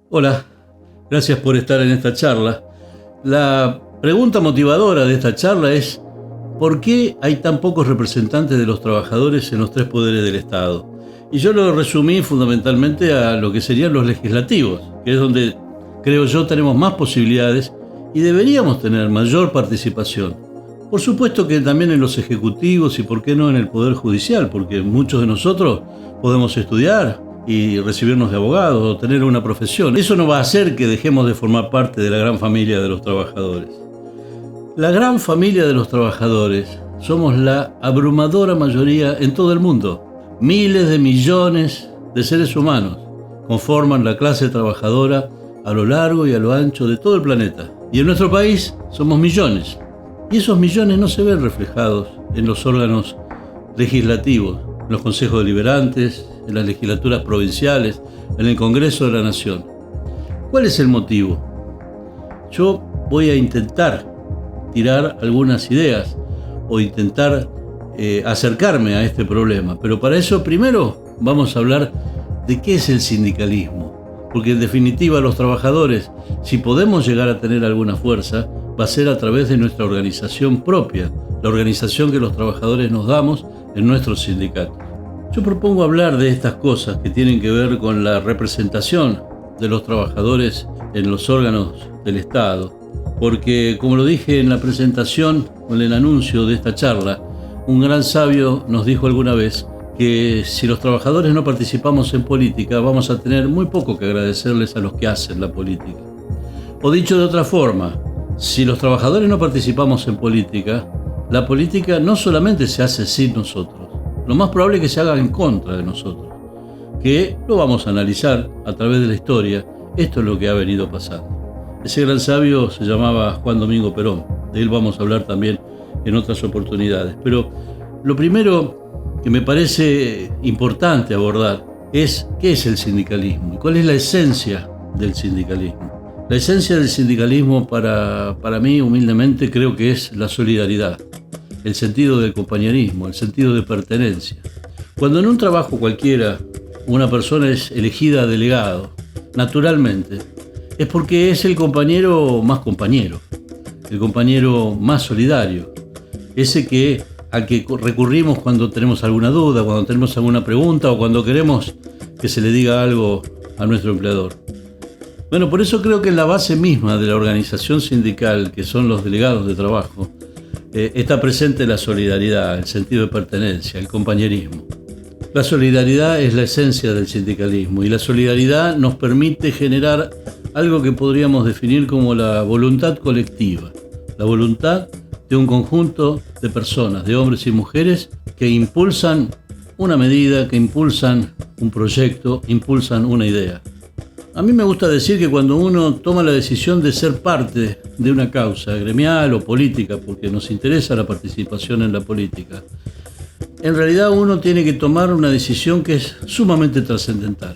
Hola, gracias por estar en esta charla. La pregunta motivadora de esta charla es: ¿por qué hay tan pocos representantes de los trabajadores en los tres poderes del Estado? Y yo lo resumí fundamentalmente a lo que serían los legislativos, que es donde creo yo tenemos más posibilidades y deberíamos tener mayor participación. Por supuesto que también en los ejecutivos y por qué no en el Poder Judicial, porque muchos de nosotros podemos estudiar y recibirnos de abogados o tener una profesión. Eso no va a hacer que dejemos de formar parte de la gran familia de los trabajadores. La gran familia de los trabajadores somos la abrumadora mayoría en todo el mundo. Miles de millones de seres humanos conforman la clase trabajadora a lo largo y a lo ancho de todo el planeta. Y en nuestro país somos millones. Y esos millones no se ven reflejados en los órganos legislativos, en los consejos deliberantes, en las legislaturas provinciales, en el Congreso de la Nación. ¿Cuál es el motivo? Yo voy a intentar tirar algunas ideas o intentar acercarme a este problema, pero para eso primero vamos a hablar de qué es el sindicalismo, porque en definitiva los trabajadores, si podemos llegar a tener alguna fuerza, va a ser a través de nuestra organización propia, la organización que los trabajadores nos damos en nuestros sindicatos. Yo propongo hablar de estas cosas que tienen que ver con la representación de los trabajadores en los órganos del Estado, porque como lo dije en la presentación o en el anuncio de esta charla, un gran sabio nos dijo alguna vez que si los trabajadores no participamos en política, vamos a tener muy poco que agradecerles a los que hacen la política. O dicho de otra forma, si los trabajadores no participamos en política, la política no solamente se hace sin nosotros, lo más probable es que se haga en contra de nosotros, que lo vamos a analizar a través de la historia. Esto es lo que ha venido pasando. Ese gran sabio se llamaba Juan Domingo Perón, de él vamos a hablar también en otras oportunidades. Pero lo primero que me parece importante abordar es qué es el sindicalismo y cuál es la esencia del sindicalismo. La esencia del sindicalismo para mí, humildemente, creo que es la solidaridad, el sentido del compañerismo, el sentido de pertenencia. Cuando en un trabajo cualquiera una persona es elegida delegado, naturalmente, es porque es el compañero más compañero, el compañero más solidario, ese al que recurrimos cuando tenemos alguna duda, cuando tenemos alguna pregunta o cuando queremos que se le diga algo a nuestro empleador. Bueno, por eso creo que en la base misma de la organización sindical, que son los delegados de trabajo, está presente la solidaridad, el sentido de pertenencia, el compañerismo. La solidaridad es la esencia del sindicalismo y la solidaridad nos permite generar algo que podríamos definir como la voluntad colectiva, la voluntad de un conjunto de personas, de hombres y mujeres que impulsan una medida, que impulsan un proyecto, impulsan una idea. A mí me gusta decir que cuando uno toma la decisión de ser parte de una causa gremial o política, porque nos interesa la participación en la política, en realidad uno tiene que tomar una decisión que es sumamente trascendental,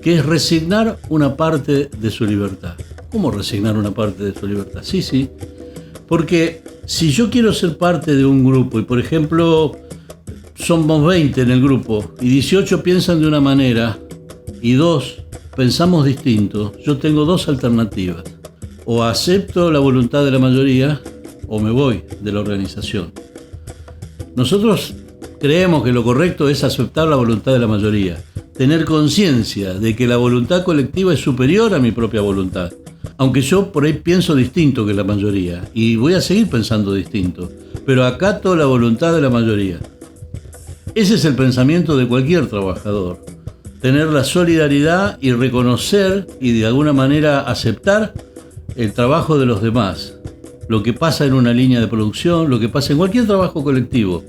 que es resignar una parte de su libertad. ¿Cómo resignar una parte de su libertad? Sí, porque si yo quiero ser parte de un grupo y, por ejemplo, somos 20 en el grupo y 18 piensan de una manera y 2 pensamos distinto, yo tengo 2 alternativas: o acepto la voluntad de la mayoría o me voy de la organización. Nosotros creemos que lo correcto es aceptar la voluntad de la mayoría, tener conciencia de que la voluntad colectiva es superior a mi propia voluntad, aunque yo por ahí pienso distinto que la mayoría y voy a seguir pensando distinto, pero acato la voluntad de la mayoría. Ese es el pensamiento de cualquier trabajador: tener la solidaridad y reconocer y de alguna manera aceptar el trabajo de los demás, lo que pasa en una línea de producción, lo que pasa en cualquier trabajo colectivo.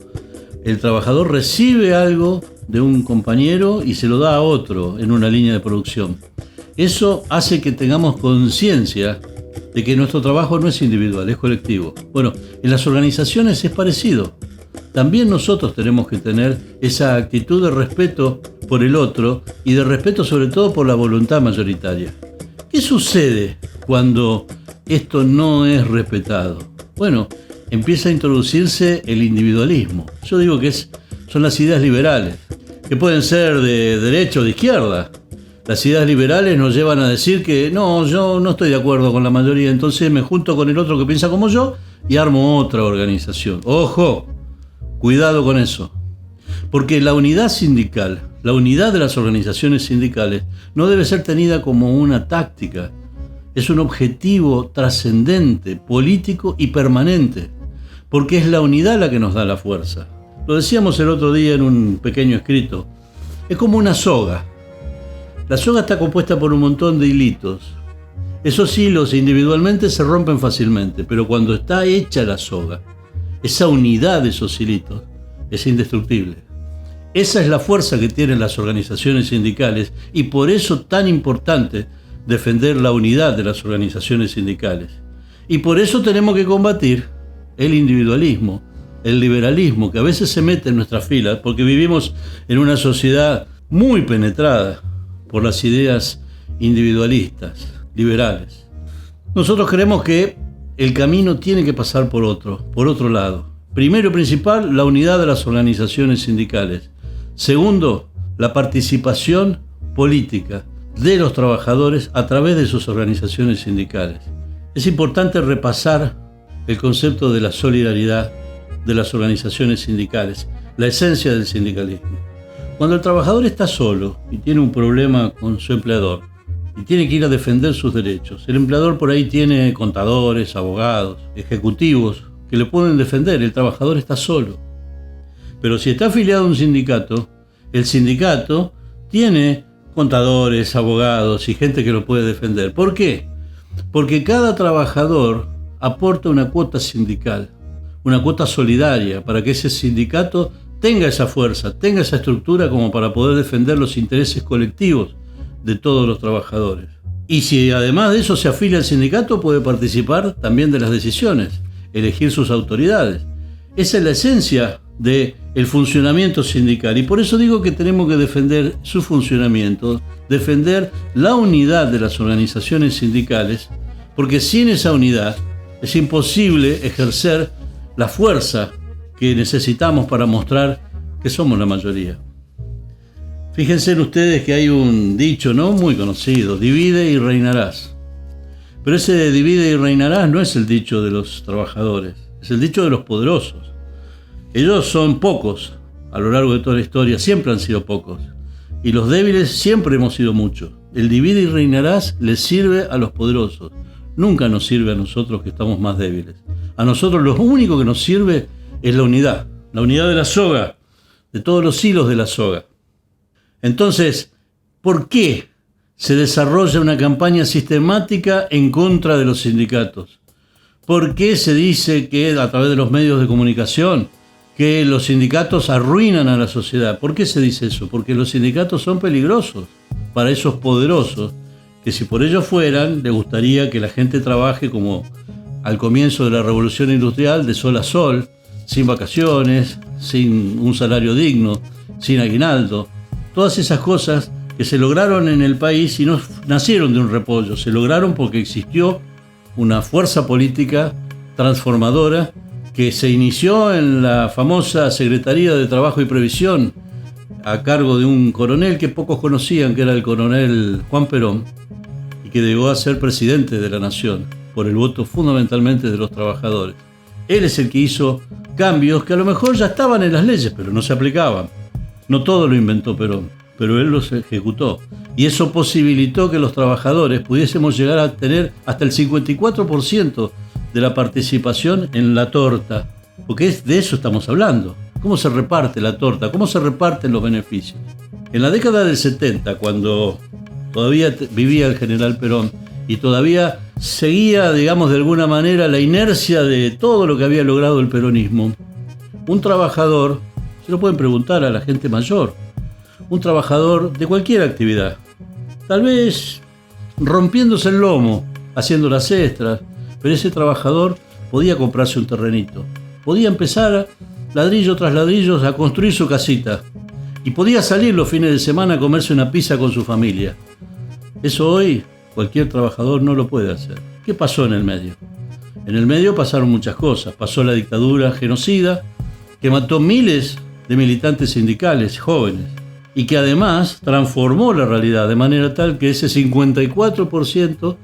El trabajador recibe algo de un compañero y se lo da a otro en una línea de producción. Eso hace que tengamos conciencia de que nuestro trabajo no es individual, es colectivo. Bueno, en las organizaciones es parecido. También nosotros tenemos que tener esa actitud de respeto por el otro y de respeto sobre todo por la voluntad mayoritaria. ¿Qué sucede cuando esto no es respetado? Bueno, empieza a introducirse el individualismo. Yo digo que son las ideas liberales, que pueden ser de derecha o de izquierda, Las ideas liberales nos llevan a decir que no, yo no estoy de acuerdo con la mayoría, entonces me junto con el otro que piensa como yo y armo otra organización. ¡Ojo! Cuidado con eso. Porque la unidad sindical, la unidad de las organizaciones sindicales, no debe ser tenida como una táctica. Es un objetivo trascendente, político y permanente, porque es la unidad la que nos da la fuerza. Lo decíamos el otro día en un pequeño escrito. Es como una soga. La soga está compuesta por un montón de hilitos. Esos hilos individualmente se rompen fácilmente, pero cuando está hecha la soga, esa unidad de esos hilitos es indestructible. Esa es la fuerza que tienen las organizaciones sindicales y por eso tan importante defender la unidad de las organizaciones sindicales. Y por eso tenemos que combatir el individualismo, el liberalismo que a veces se mete en nuestras filas porque vivimos en una sociedad muy penetrada por las ideas individualistas, liberales. Nosotros creemos que el camino tiene que pasar por otro lado. Primero y principal, la unidad de las organizaciones sindicales. Segundo, la participación política de los trabajadores a través de sus organizaciones sindicales. Es importante repasar el concepto de la solidaridad de las organizaciones sindicales, la esencia del sindicalismo. Cuando el trabajador está solo y tiene un problema con su empleador y tiene que ir a defender sus derechos, el empleador por ahí tiene contadores, abogados, ejecutivos que le pueden defender, el trabajador está solo. Pero si está afiliado a un sindicato, el sindicato tiene contadores, abogados y gente que lo puede defender. ¿Por qué? Porque cada trabajador aporta una cuota sindical, una cuota solidaria para que ese sindicato tenga esa fuerza, tenga esa estructura como para poder defender los intereses colectivos de todos los trabajadores. Y si además de eso se afilia al sindicato, puede participar también de las decisiones, elegir sus autoridades. Esa es la esencia del funcionamiento sindical y por eso digo que tenemos que defender su funcionamiento, defender la unidad de las organizaciones sindicales, porque sin esa unidad es imposible ejercer la fuerza que necesitamos para mostrar que somos la mayoría. Fíjense en ustedes que hay un dicho, ¿no?, muy conocido: divide y reinarás. Pero ese de divide y reinarás no es el dicho de los trabajadores, es el dicho de los poderosos. Ellos son pocos a lo largo de toda la historia, siempre han sido pocos. Y los débiles siempre hemos sido muchos. El divide y reinarás les sirve a los poderosos. Nunca nos sirve a nosotros que estamos más débiles. A nosotros lo único que nos sirve es la unidad de la soga, de todos los hilos de la soga. Entonces, ¿por qué se desarrolla una campaña sistemática en contra de los sindicatos? ¿Por qué se dice que a través de los medios de comunicación que los sindicatos arruinan a la sociedad? ¿Por qué se dice eso? Porque los sindicatos son peligrosos para esos poderosos que si por ellos fueran, les gustaría que la gente trabaje como al comienzo de la revolución industrial, de sol a sol, sin vacaciones, sin un salario digno, sin aguinaldo. Todas esas cosas que se lograron en el país y no nacieron de un repollo, se lograron porque existió una fuerza política transformadora que se inició en la famosa Secretaría de Trabajo y Previsión a cargo de un coronel que pocos conocían, que era el coronel Juan Perón, y que llegó a ser presidente de la nación por el voto fundamentalmente de los trabajadores. Él es el que hizo cambios que a lo mejor ya estaban en las leyes, pero no se aplicaban. No todo lo inventó Perón, pero él los ejecutó. Y eso posibilitó que los trabajadores pudiésemos llegar a tener hasta el 54% de la participación en la torta. Porque de eso estamos hablando. ¿Cómo se reparte la torta? ¿Cómo se reparten los beneficios? En la década del 70, cuando todavía vivía el general Perón y todavía seguía, digamos, de alguna manera la inercia de todo lo que había logrado el peronismo, un trabajador, se lo pueden preguntar a la gente mayor, un trabajador de cualquier actividad, tal vez rompiéndose el lomo, haciendo las extras, pero ese trabajador podía comprarse un terrenito, podía empezar ladrillo tras ladrillo a construir su casita y podía salir los fines de semana a comerse una pizza con su familia. Eso hoy cualquier trabajador no lo puede hacer. ¿Qué pasó en el medio? En el medio pasaron muchas cosas. Pasó la dictadura genocida que mató miles de militantes sindicales jóvenes. y que además transformó la realidad de manera tal que ese 54%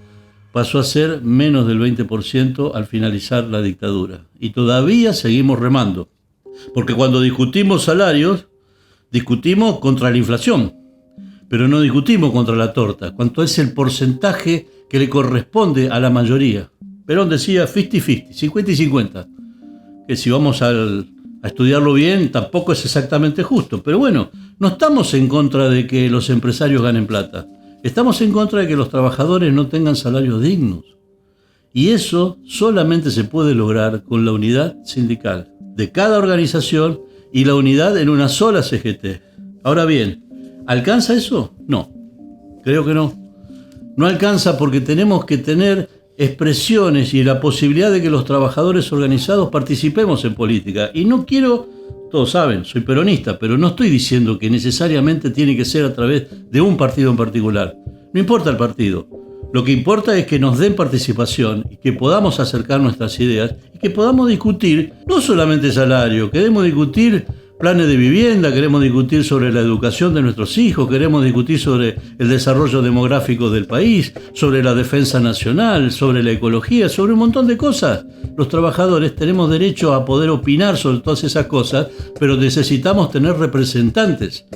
pasó a ser menos del 20% al finalizar la dictadura. Y todavía seguimos remando, porque cuando discutimos salarios, discutimos contra la inflación, pero no discutimos contra la torta, cuánto es el porcentaje que le corresponde a la mayoría. Perón decía 50-50, 50 y 50, que si vamos a estudiarlo bien tampoco es exactamente justo, pero bueno, no estamos en contra de que los empresarios ganen plata, estamos en contra de que los trabajadores no tengan salarios dignos. Y eso solamente se puede lograr con la unidad sindical de cada organización y la unidad en una sola CGT. Ahora bien, ¿alcanza eso? No, creo que no. No alcanza porque tenemos que tener expresiones y la posibilidad de que los trabajadores organizados participemos en política. Y no quiero, todos saben, soy peronista, pero no estoy diciendo que necesariamente tiene que ser a través de un partido en particular. No importa el partido. Lo que importa es que nos den participación y que podamos acercar nuestras ideas y que podamos discutir no solamente salario, queremos discutir planes de vivienda, queremos discutir sobre la educación de nuestros hijos, queremos discutir sobre el desarrollo demográfico del país, sobre la defensa nacional, sobre la ecología, sobre un montón de cosas. Los trabajadores tenemos derecho a poder opinar sobre todas esas cosas, pero necesitamos tener representantes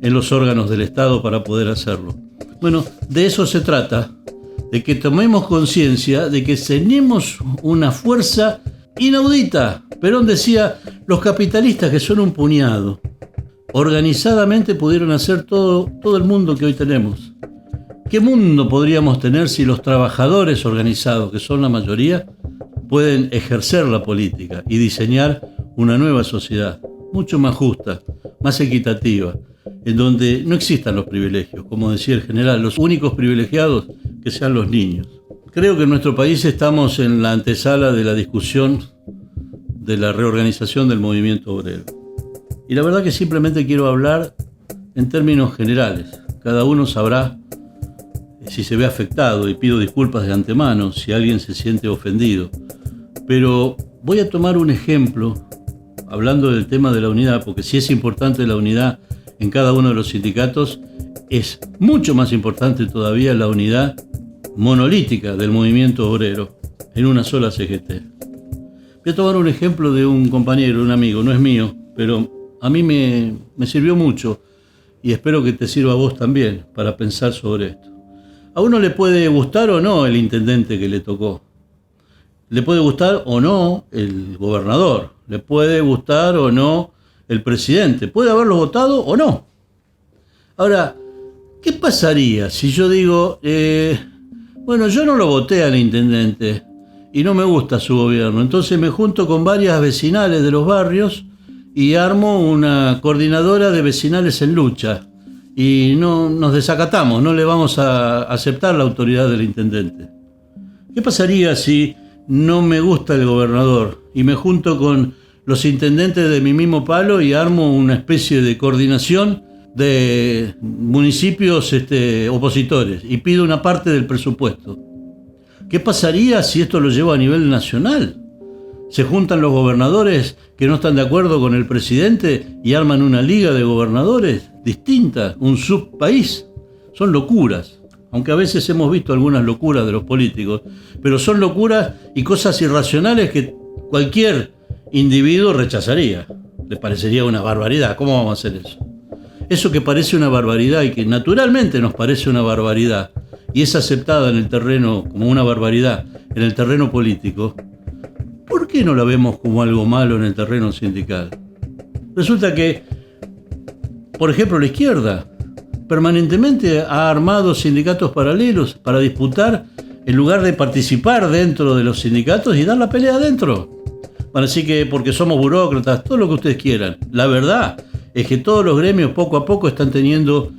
en los órganos del Estado para poder hacerlo. Bueno, de eso se trata, de que tomemos conciencia de que tenemos una fuerza inaudita. Perón decía, los capitalistas, que son un puñado, organizadamente pudieron hacer todo el mundo que hoy tenemos. ¿Qué mundo podríamos tener si los trabajadores organizados, que son la mayoría, pueden ejercer la política y diseñar una nueva sociedad, mucho más justa, más equitativa, en donde no existan los privilegios, como decía el general, los únicos privilegiados que sean los niños? Creo que en nuestro país estamos en la antesala de la discusión de la reorganización del movimiento obrero. Y la verdad que simplemente quiero hablar en términos generales. Cada uno sabrá si se ve afectado, y pido disculpas de antemano si alguien se siente ofendido. Pero voy a tomar un ejemplo, hablando del tema de la unidad, porque si es importante la unidad en cada uno de los sindicatos, es mucho más importante todavía la unidad monolítica del movimiento obrero en una sola CGT. Voy a tomar un ejemplo de un compañero, un amigo, no es mío, pero a mí me sirvió mucho y espero que te sirva a vos también para pensar sobre esto. A uno le puede gustar o no el intendente que le tocó, le puede gustar o no el gobernador, le puede gustar o no el presidente, puede haberlo votado o no. Ahora, ¿qué pasaría si yo digo, bueno, yo no lo voté al intendente y no me gusta su gobierno, entonces me junto con varias vecinales de los barrios y armo una coordinadora de vecinales en lucha y no nos desacatamos, no le vamos a aceptar la autoridad del intendente? ¿Qué pasaría si no me gusta el gobernador y me junto con los intendentes de mi mismo palo y armo una especie de coordinación de municipios opositores y pido una parte del presupuesto? ¿Qué pasaría si esto lo llevo a nivel nacional? Se juntan los gobernadores que no están de acuerdo con el presidente y arman una liga de gobernadores distinta, un subpaís. Son locuras, aunque a veces hemos visto algunas locuras de los políticos, pero son locuras y cosas irracionales que cualquier individuo rechazaría. Le parecería una barbaridad. ¿Cómo vamos a hacer eso? Eso que parece una barbaridad y que naturalmente nos parece una barbaridad y es aceptada en el terreno como una barbaridad en el terreno político, ¿por qué no la vemos como algo malo en el terreno sindical? Resulta que, por ejemplo, la izquierda permanentemente ha armado sindicatos paralelos para disputar en lugar de participar dentro de los sindicatos y dar la pelea adentro. Van a decir que porque somos burócratas, todo lo que ustedes quieran. La verdad es que todos los gremios poco a poco están teniendo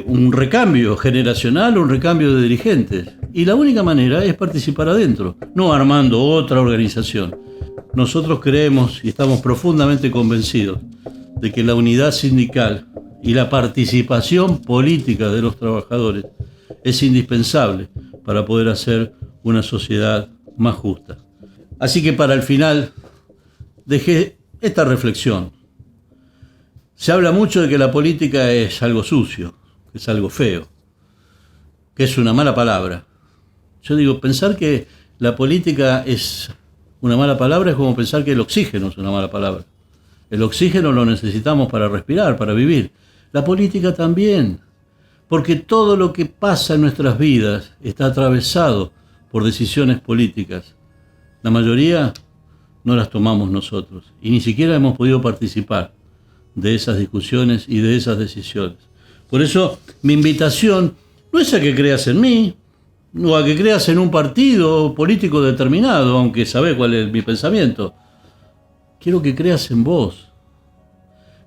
un recambio generacional, un recambio de dirigentes. Y la única manera es participar adentro, no armando otra organización. Nosotros creemos y estamos profundamente convencidos de que la unidad sindical y la participación política de los trabajadores es indispensable para poder hacer una sociedad más justa. Así que para el final dejé esta reflexión. Se habla mucho de que la política es algo sucio, que es algo feo, que es una mala palabra. Yo digo, pensar que la política es una mala palabra es como pensar que el oxígeno es una mala palabra. El oxígeno lo necesitamos para respirar, para vivir. La política también, porque todo lo que pasa en nuestras vidas está atravesado por decisiones políticas. La mayoría no las tomamos nosotros y ni siquiera hemos podido participar de esas discusiones y de esas decisiones. Por eso mi invitación no es a que creas en mí, o a que creas en un partido político determinado, aunque sabés cuál es mi pensamiento. Quiero que creas en vos.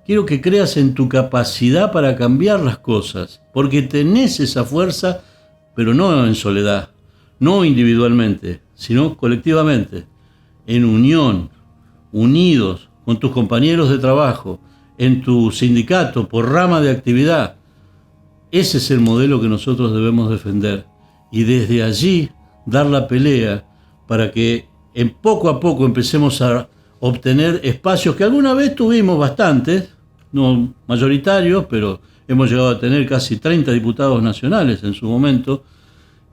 Quiero que creas en tu capacidad para cambiar las cosas, porque tenés esa fuerza, pero no en soledad, no individualmente, sino colectivamente, en unión, unidos con tus compañeros de trabajo, en tu sindicato, por rama de actividad. Ese es el modelo que nosotros debemos defender. Y desde allí dar la pelea para que en poco a poco empecemos a obtener espacios que alguna vez tuvimos bastantes, no mayoritarios, pero hemos llegado a tener casi 30 diputados nacionales en su momento.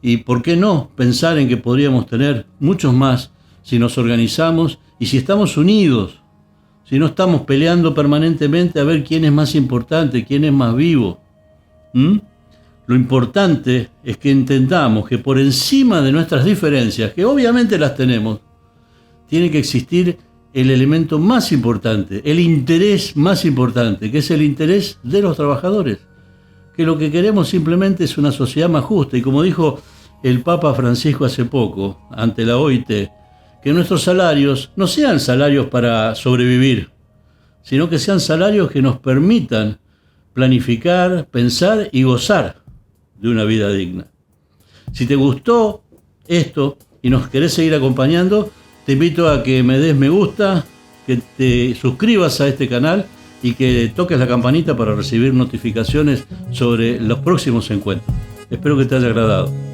Y por qué no pensar en que podríamos tener muchos más si nos organizamos y si estamos unidos, si no estamos peleando permanentemente a ver quién es más importante, quién es más vivo. Lo importante es que entendamos que por encima de nuestras diferencias, que obviamente las tenemos, tiene que existir el elemento más importante, el interés más importante, que es el interés de los trabajadores. Que lo que queremos simplemente es una sociedad más justa. Y como dijo el Papa Francisco hace poco, ante la OIT, que nuestros salarios no sean salarios para sobrevivir, sino que sean salarios que nos permitan planificar, pensar y gozar de una vida digna. Si te gustó esto y nos querés seguir acompañando, te invito a que me des me gusta, que te suscribas a este canal y que toques la campanita para recibir notificaciones sobre los próximos encuentros. Espero que te haya agradado.